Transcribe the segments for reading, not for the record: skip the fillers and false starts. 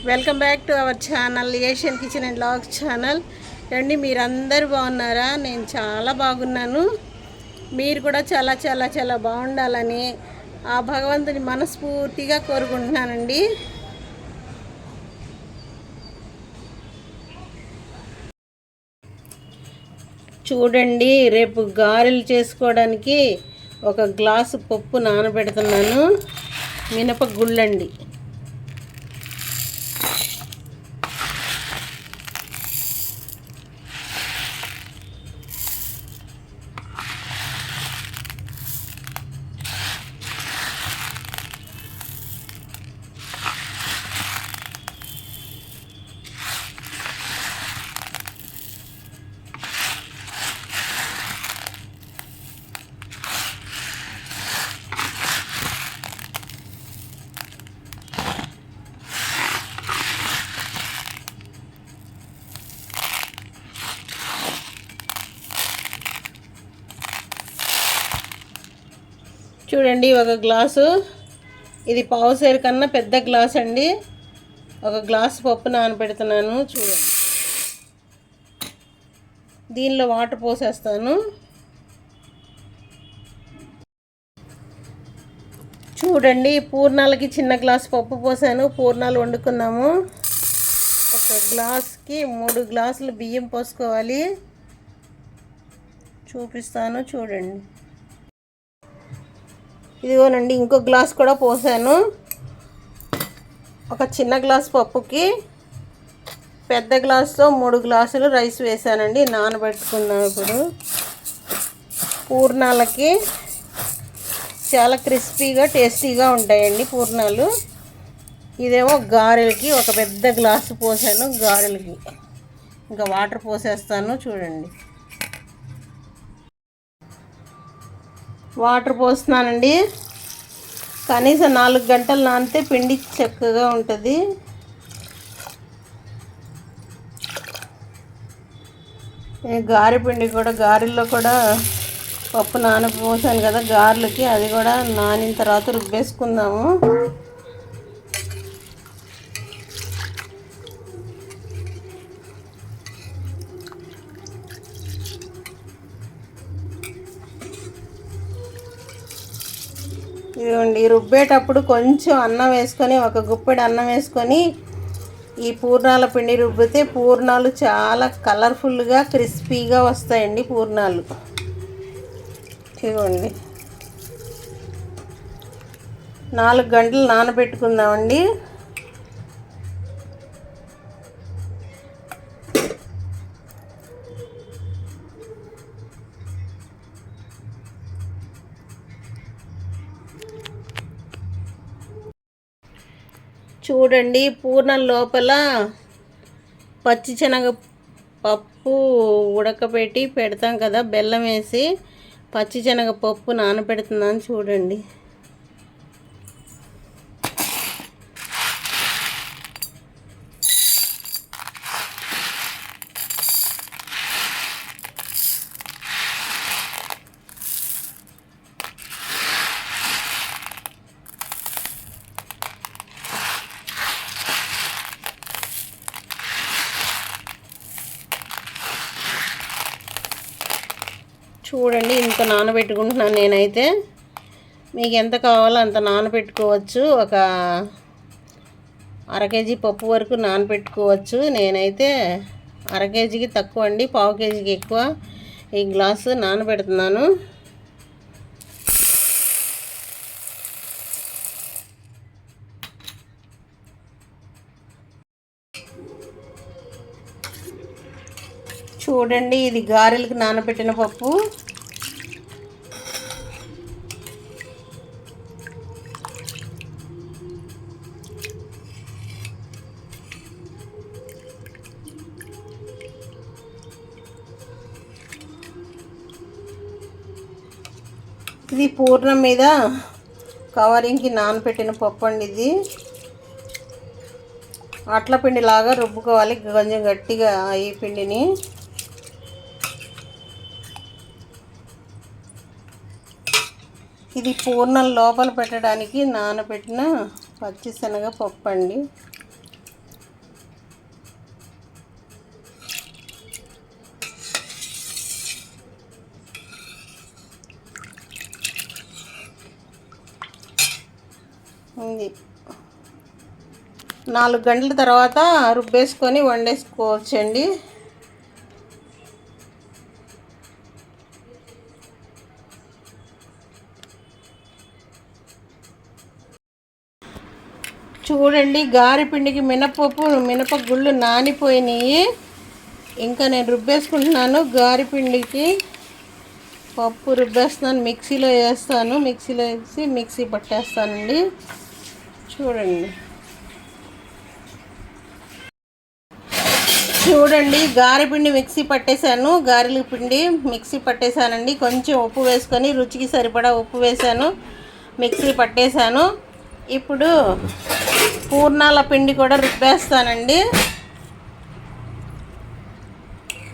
Welcome back to our channel Asian kitchen and vlogs channel. అండి మీరందరూ బాగున్నారా? నేను చాలా బాగున్నాను. మీరు కూడా చాలా చాలా చాలా బాగుండాలని ఆ భగవంతుని మనస్ఫూర్తిగా కోరుకుంటున్నానండి. చూడండి, రేపు గారెలు చేసుకోవడానికి ఒక గ్లాసు పప్పు నానబెడుతున్నాను. మినపగుళ్ళండి. చూడండి, ఒక గ్లాసు, ఇది పావుసేరు కన్నా పెద్ద గ్లాస్ అండి. ఒక గ్లాసు పప్పు నానబెడుతున్నాను. చూడండి, దీనిలో వాటర్ పోసేస్తాను. చూడండి, పూర్ణాలకి చిన్న గ్లాసు పప్పు పోసాను. పూర్ణాలు వండుకుందాము. ఒక గ్లాస్కి 3 గ్లాసులు బియ్యం పోసుకోవాలి. చూపిస్తాను చూడండి. ఇదిగోనండి, ఇంకో గ్లాస్ కూడా పోసాను. ఒక చిన్న గ్లాస్ పప్పుకి పెద్ద గ్లాస్తో 3 గ్లాసులు రైస్ వేసానండి. నానబెట్టుకున్నాను. ఇప్పుడు పూర్ణాలకి చాలా క్రిస్పీగా టేస్టీగా ఉంటాయండి పూర్ణాలు. ఇదేమో గారెలకి ఒక పెద్ద గ్లాసు పోసాను. గారెలకి ఇంకా వాటర్ పోసేస్తాను. చూడండి, వాటర్ పోస్తున్నానండి. కనీసం 4 గంటలు నానితే పిండి చక్కగా ఉంటుంది. గారె పిండి కూడా, గారెల్లో కూడా పప్పు నానపోసాను కదా గారెలకి, అది కూడా నానిన తర్వాత రుబ్బేసుకుందాము. ఇదిగోండి, రుబ్బేటప్పుడు కొంచెం అన్నం వేసుకొని, ఒక గుప్పెడు అన్నం వేసుకొని ఈ పూర్ణాల పిండి రుబ్బితే పూర్ణాలు చాలా కలర్ఫుల్గా క్రిస్పీగా వస్తాయండి పూర్ణాలు. ఇదిగోండి, 4 గంటలు నానబెట్టుకుందామండి. చూడండి, పూర్ణం లోపల పచ్చిశనగ పప్పు ఉడకబెట్టి పెడతాం కదా, బెల్లం వేసి పచ్చిశనగ పప్పు నానబెడుతున్నాను. చూడండి, చూడండి ఇంత నానబెట్టుకుంటున్నాను నేనైతే. మీకు ఎంత కావాలో అంత నానబెట్టుకోవచ్చు. ఒక 1/2 కేజీ పప్పు వరకు నానబెట్టుకోవచ్చు. నేనైతే 1/2 కేజీకి తక్కువ అండి, 1/2 కేజీకి ఎక్కువ ఈ గ్లాసు నానబెడుతున్నాను. చూడండి, ఇది గారెలకు నానబెట్టిన పప్పు. ఇది పూర్ణం మీద కవరింగ్కి నానబెట్టిన పప్పు అండి. ఇది అట్ల పిండిలాగా రుబ్బుకోవాలి, కొంచెం గట్టిగా ఈ పిండిని. ఇది పూర్ణం లోపల పెట్టడానికి నానబెట్టిన పచ్చిశనగ పప్పు అండి. 4 గంటల తర్వాత రుబ్బేసుకొని వండేసుకోవచ్చండి. చూడండి, గారెపిండికి మినపగుళ్ళు నానిపోయినాయి. ఇంకా నేను రుబ్బేసుకుంటున్నాను. గారెపిండికి పప్పు రుబ్బేస్తున్నాను. మిక్సీలో వేస్తాను. మిక్సీలో వేసి మిక్సీ పట్టేస్తానండి. చూడండి గారెపిండి మిక్సీ పట్టేశాను. గారెల పిండి మిక్సీ పట్టేశానండి. కొంచెం ఉప్పు వేసుకొని రుచికి సరిపడా ఉప్పు వేసాను, మిక్సీ పట్టేశాను. ఇప్పుడు పూర్ణాల పిండి కూడా రుబ్బేస్తానండి.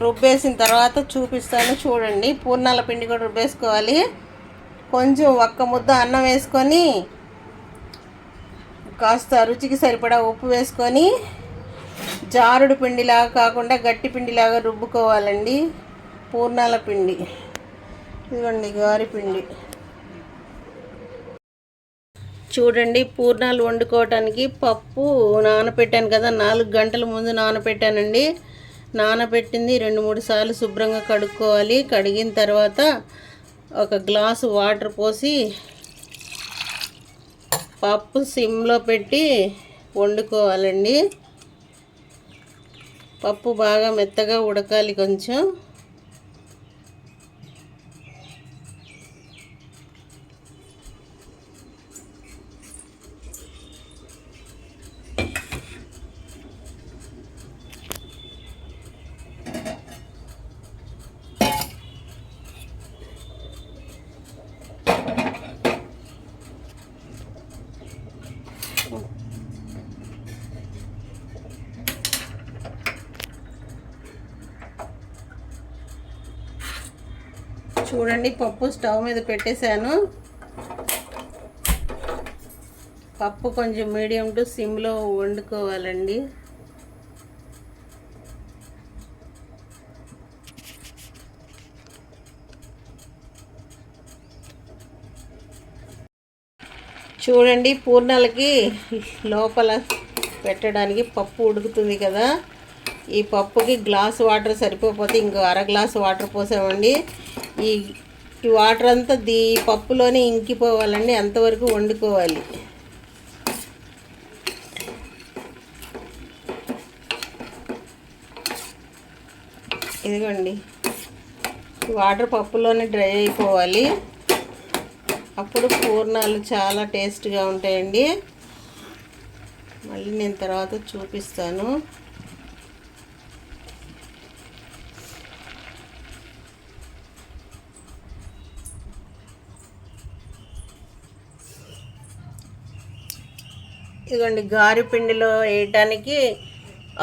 రుబ్బేసిన తర్వాత చూపిస్తాను. చూడండి, పూర్ణాల పిండి కూడా రుబ్బేసుకోవాలి. కొంచెం ఒక్క ముద్ద అన్నం వేసుకొని కాస్త రుచికి సరిపడా ఉప్పు వేసుకొని జారుడు పిండిలాగా కాకుండా గట్టి పిండిలాగా రుబ్బుకోవాలండి పూర్ణాల పిండి. ఇదిగోండి గారె పిండి. చూడండి, పూర్ణాలు వండుకోవటానికి పప్పు నానబెట్టాను కదా, 4 గంటల ముందు నానబెట్టానండి. నానబెట్టింది 2-3 సార్లు శుభ్రంగా కడుక్కోవాలి. కడిగిన తర్వాత ఒక గ్లాసు వాటర్ పోసి పప్పు సిమ్లో పెట్టి వండుకోవాలండి. పప్పు బాగా మెత్తగా ఉడకాలి కొంచెం. చూడండి, పప్పు స్టవ్ మీద పెట్టేశాను. పప్పు కొంచెం మీడియం టు సిమ్లో వండుకోవాలండి. చూడండి, పూర్ణాలకి లోపల పెట్టడానికి పప్పు ఉడుకుతుంది కదా, ఈ పప్పుకి గ్లాస్ వాటర్ సరిపోతే ఇంకో 1/2 గ్లాసు వాటర్ పోసామండి. ఈ వాటర్ అంతా పప్పులోనే ఇంకిపోవాలండి, అంతవరకు వండుకోవాలి. ఇదిగోండి, వాటర్ పప్పులోనే డ్రై అయిపోవాలి. అప్పుడు పూర్ణాలు చాలా టేస్ట్గా ఉంటాయండి. మళ్ళీ నేను తర్వాత చూపిస్తాను. ఇదిగోండి, గారె పిండిలో వేయటానికి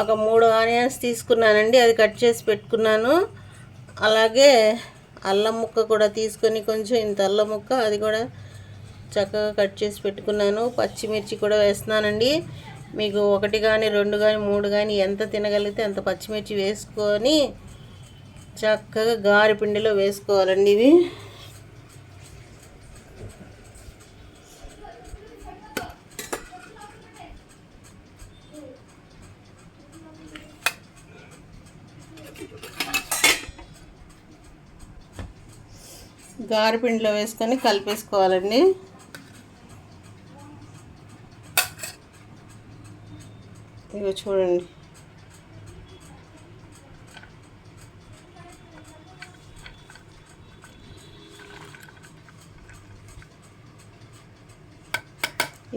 ఒక 3 ఆనియన్స్ తీసుకున్నానండి, అది కట్ చేసి పెట్టుకున్నాను. అలాగే అల్లం ముక్క కూడా తీసుకొని కొంచెం ఇంత అల్లం ముక్క అది కూడా చక్కగా కట్ చేసి పెట్టుకున్నాను. పచ్చిమిర్చి కూడా వేస్తున్నానండి. మీకు 1 కానీ 2 కానీ 3 కానీ ఎంత తినగలిగితే అంత పచ్చిమిర్చి వేసుకొని చక్కగా గారె పిండిలో వేసుకోవాలండి. ఇవి గారెపిండిలో వేసుకొని కలిపేసుకోవాలండి. ఇగో చూడండి,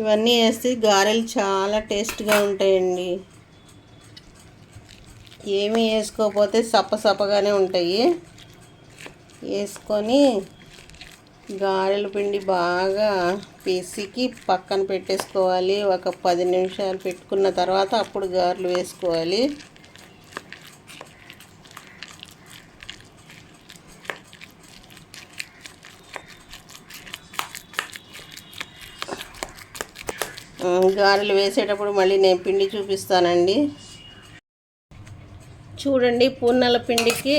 ఇవన్నీ వేస్తే గారెలు చాలా టేస్ట్గా ఉంటాయండి. ఏమీ వేసుకోకపోతే సప్పసప్పగానే ఉంటాయి. వేసుకొని గారెల పిండి బాగా పిసికి పక్కన పెట్టేసుకోవాలి. ఒక 10 నిమిషాలు పెట్టుకున్న తర్వాత అప్పుడు గారెలు వేసుకోవాలి. గారెలు వేసేటప్పుడు మళ్ళీ నేను పిండి చూపిస్తానండి. చూడండి, పూర్ణాల పిండికి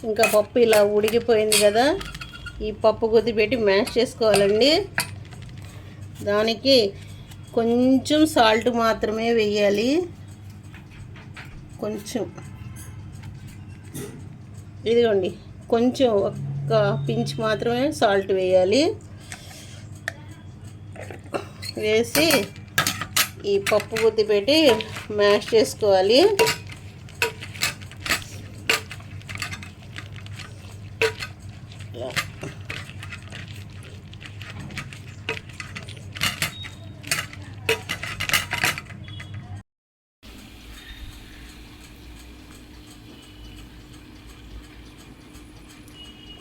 ఇంకా పప్పు ఇలా ఉడికిపోయింది కదా, ఈ పప్పు కొద్ది పెట్టి మ్యాష్ చేసుకోవాలండి. దానికి కొంచెం సాల్ట్ మాత్రమే వేయాలి. కొంచెం ఇదిగోండి, కొంచెం ఒక్క పించ్ మాత్రమే సాల్ట్ వేయాలి. వేసి ఈ పప్పు గుత్తి పెట్టి మ్యాష్ చేసుకోవాలి.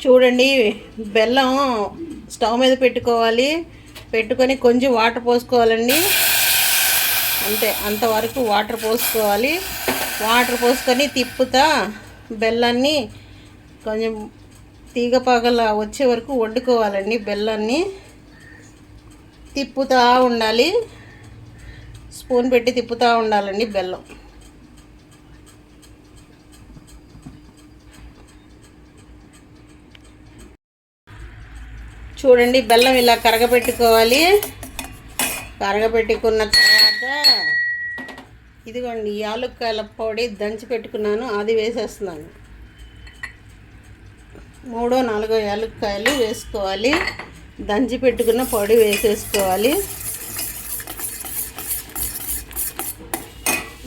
చూడండి, బెల్లం స్టవ్ మీద పెట్టుకోవాలి. పెట్టుకొని కొంచెం వాటర్ పోసుకోవాలండి. అంతే, అంతవరకు వాటర్ పోసుకోవాలి. వాటర్ పోసుకొని తిప్పుతా బెల్లాన్ని కొంచెం తీగ పగల వచ్చే వరకు వండుకోవాలండి. బెల్లాన్ని తిప్పుతూ ఉండాలి. స్పూన్ పెట్టి తిప్పుతూ ఉండాలండి బెల్లం. చూడండి, బెల్లం ఇలా కరగబెట్టుకోవాలి. కరగబెట్టుకున్న తర్వాత ఇదిగోండి, యాలక్కాయల పొడి దంచి పెట్టుకున్నాను, అది వేసేస్తున్నాను. 3-4 యాలక్కాయలు వేసుకోవాలి. దంచి పెట్టుకున్న పొడి వేసేసుకోవాలి.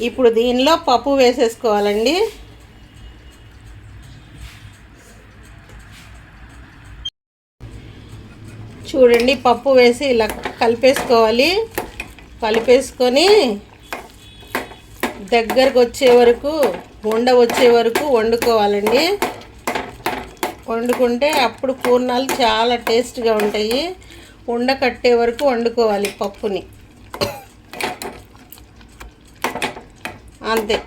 ఇప్పుడు దీనిలో పప్పు వేసేసుకోవాలండి. చూడండి, పప్పు వేసి ఇలా కలిపేసుకోవాలి. కలిపేసుకొని దగ్గరకు వచ్చే వరకు, వచ్చే వరకు వండుకోవాలండి. వండుకుంటే అప్పుడు పూర్ణాలు చాలా టేస్ట్గా ఉంటాయి. కట్టే వరకు వండుకోవాలి పప్పుని. అంతే.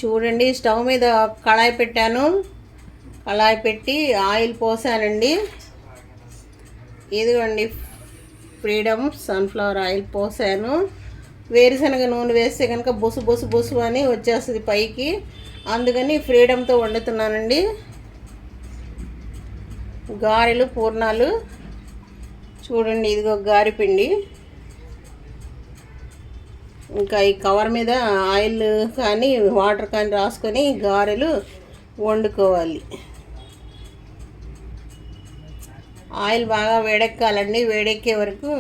చూడండి, స్టవ్ మీద కళాయి పెట్టాను. కళాయి పెట్టి ఆయిల్ పోసానండి. ఇదిగోండి, ఫ్రీడమ్ సన్ఫ్లవర్ ఆయిల్ పోసాను. వేరుశనగ నూనె వేస్తే కనుక బొసు బొసు బొసు అని వచ్చేస్తుంది పైకి. అందుకని ఫ్రీడమ్తో వండుతున్నానండి. గారెలు, పూర్ణాలు. చూడండి, ఇదిగో గారె పిండి. ఇంకా ఈ కవర్ మీద ఆయిల్ కానీ వాటర్ కానీ రాసుకొని గారెలు వండుకోవాలి. ఆయిల్ బాగా వేడెక్కాలండి. వేడెక్కే వరకు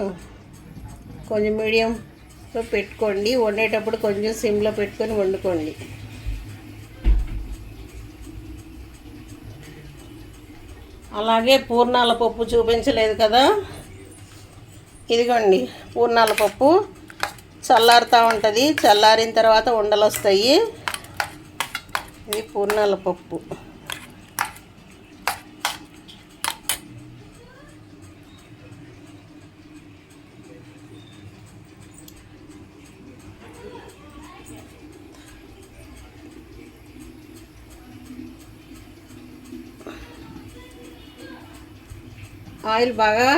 కొంచెం మీడియంలో పెట్టుకోండి. వండేటప్పుడు కొంచెం సిమ్లో పెట్టుకొని వండుకోండి. అలాగే పూర్ణాల పప్పు చూపించలేదు కదా, ఇదిగోండి పూర్ణాల పప్పు. చల్లారుతూ ఉంటుంది. చల్లారిన తర్వాత ఉండలు వస్తాయి. ఇది పూర్ణాల పప్పు. ఆయిల్ బాగా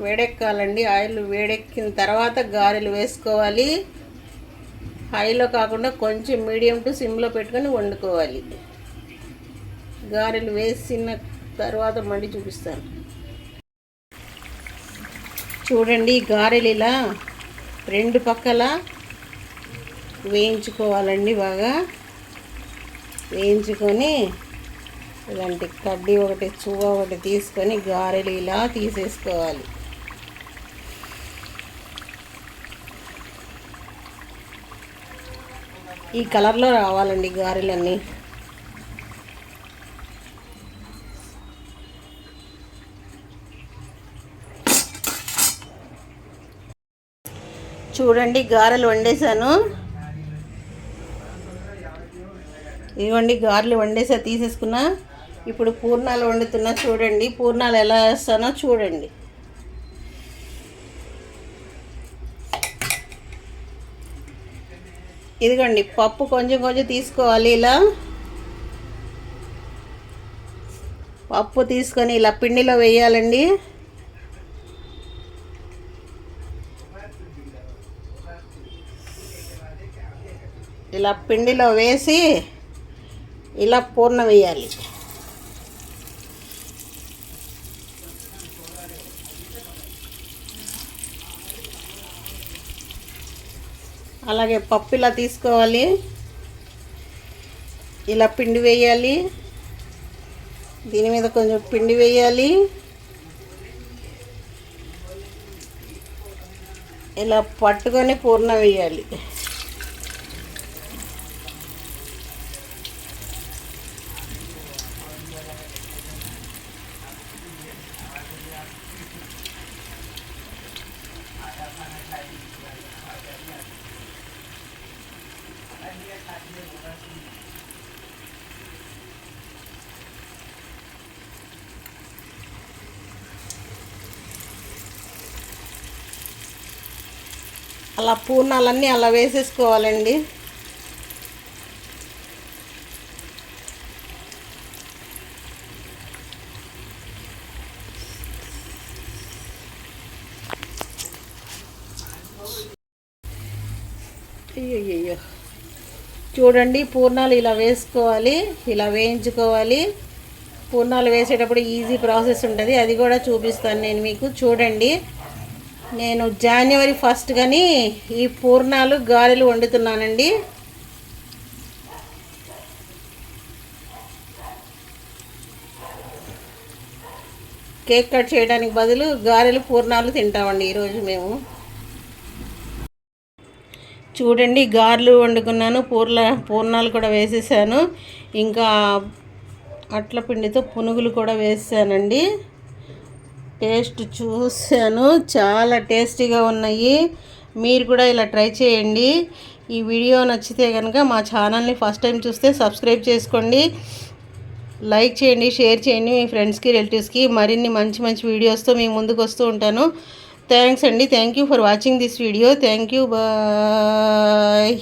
వేడెక్కాలండి. ఆయిల్ వేడెక్కిన తర్వాత గారెలు వేసుకోవాలి. హైలో కాకుండా కొంచెం మీడియం టు సిమ్లో పెట్టుకొని వండుకోవాలి. గారెలు వేసిన తర్వాత మళ్ళీ చూపిస్తాను. చూడండి, గారెలు ఇలా 2 పక్కల వేయించుకోవాలండి. బాగా వేయించుకొని ఇలాంటి కడ్డీ ఒకటి, చువ్వ ఒకటి తీసుకొని గారెలు ఇలా తీసేసుకోవాలి. ఈ కలర్లో రావాలండి గారెలన్నీ. చూడండి, గారెలు వండేసాను. ఇవ్వండి, గారెలు వండేసా, తీసేసుకున్నా. ఇప్పుడు పూర్ణాలు వండుతున్నా. చూడండి, పూర్ణాలు ఎలా వేస్తానో చూడండి. ఇదిగోండి, పప్పు కొంచెం కొంచెం తీసుకోవాలి. ఇలా పప్పు తీసుకొని ఇలా పిండిలో వేయాలండి. ఇలా పిండిలో వేసి ఇలా పూర్ణ వేయాలి. అలాగే పప్పు ఇలా తీసుకోవాలి, ఇలా పిండి వేయాలి, దీని మీద కొంచెం పిండి వేయాలి, ఇలా పట్టుకొని పూర్ణ వేయాలి. అలా పూర్ణాలన్నీ అలా వేసేసుకోవాలండి. అయ్యో చూడండి, పూర్ణాలు ఇలా వేసుకోవాలి, ఇలా వేయించుకోవాలి. పూర్ణాలు వేసేటప్పుడు ఈజీ ప్రాసెస్ ఉంటుంది, అది కూడా చూపిస్తాను నేను మీకు. చూడండి, నేను జనవరి 1 కానీ ఈ పూర్ణాలు గారెలు వండుతున్నానండి. కేక్ కట్ చేయడానికి బదులు గారెలు పూర్ణాలు తింటామండి ఈరోజు మేము. చూడండి, గారెలు వండుకున్నాను, పూర్ణాలు కూడా వేసేసాను, ఇంకా అట్ల పిండితో పునుగులు కూడా వేసానండి. టేస్ట్ చూశాను, చాలా టేస్టీగా ఉన్నాయి. మీరు కూడా ఇలా ట్రై చేయండి. ఈ వీడియో నచ్చితే కనుక మా ఛానల్ని ఫస్ట్ టైం చూస్తే సబ్స్క్రైబ్ చేసుకోండి, లైక్ చేయండి, షేర్ చేయండి మీ ఫ్రెండ్స్కి, రిలేటివ్స్కి. మరిన్ని మంచి మంచి వీడియోస్తో మీ ముందుకు వస్తూ ఉంటాను. థ్యాంక్స్ అండి. Thank you for watching this video. Thank you. Bye.